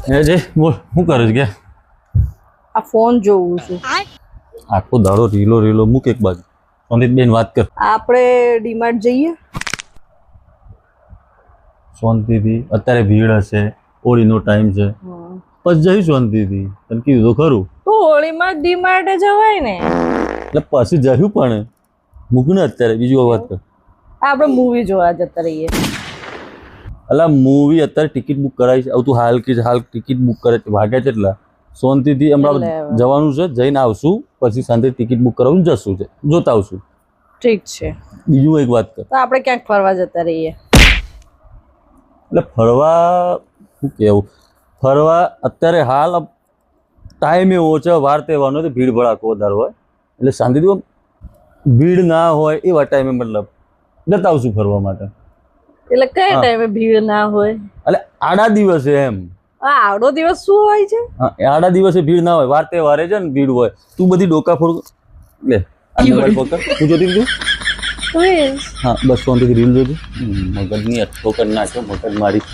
એ જે બોલ શું કરે છે કે આ ફોન જોઉં છું. આખો દાડો રીલો મૂક એક બાજુ શાંતિબેન વાત કર આપણે ડીમાર્ટ જઈએ. શાંતિથી અત્યારે ભીડ હશે હોળીનો ટાઈમ છે પછી જઈ શાંતિથી તને કીધું તો ખરું તો હોળીમાં ડીમાર્ટે જવાય ને. એટલે પછી જયું પણ મૂક ને અત્યારે બીજું વાત કર આપણે મૂવી જોવા જતા રહીએ. અલા મૂવી અત્યારે ટિકિટ બુક કરાવી છે તું હાલ ટિકિટ બુક કરે છે વાગ્યા છે એટલા શાંતિથી હમણાં જવાનું છે જઈને આવશું પછી શાંતિ ટિકિટ બુક કરાવું જશું છે જોતા આવશું. ઠીક છે. બીજું એક વાત કર તો આપણે ક્યાંક ફરવા જતા રહીએ. એટલે ફરવા શું કેવું ફરવા અત્યારે હાલ ટાઈમ એવો છે વાર તહેવારનો તો ભીડ ભડાકો વધારે હોય એટલે શાંતિથી ભીડ ના હોય એવા ટાઈમે મતલબ જતા આવશું ફરવા માટે. એટલે કઈ ટાઈમે ભીડ ના હોય? એટલે આડા દિવસે એમ. આવડો દિવસ શું હોય છે? હા આડા દિવસે ભીડ ના હોય વાર તહેવારે છે ને ભીડ હોય તું બધી ડોકા ફોડ લે મોબાઈલ પકડ તું જોતી તું હા બસ શાંતિથી રીલ જોતી મગજની અટકો કરી નાખ્યો મગજ મારી